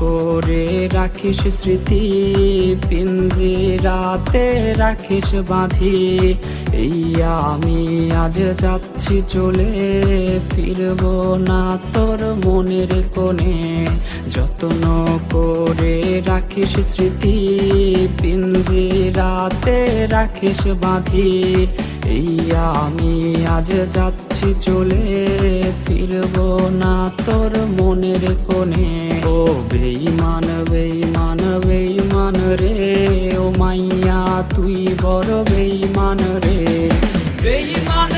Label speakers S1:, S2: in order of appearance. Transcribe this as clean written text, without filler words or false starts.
S1: করে রাখিস স্মৃতি, পিঞ্জিরাতে রাখিস বাঁধি। এই আমি আজ যাচ্ছি চলে, ফিরবো না তোর মনের কোণে। যত্ন করে রাখিস স্মৃতি, পিঞ্জিরাতে রাখিস বাঁধি। এই আমি আজ যাচ্ছি চলে, ফিরবো না তোর মনের কোণে। ও বেঈমান বেঈমান বেঈমান রে, ও মাইয়া তুই বড় বেঈমান রে। বেঈমান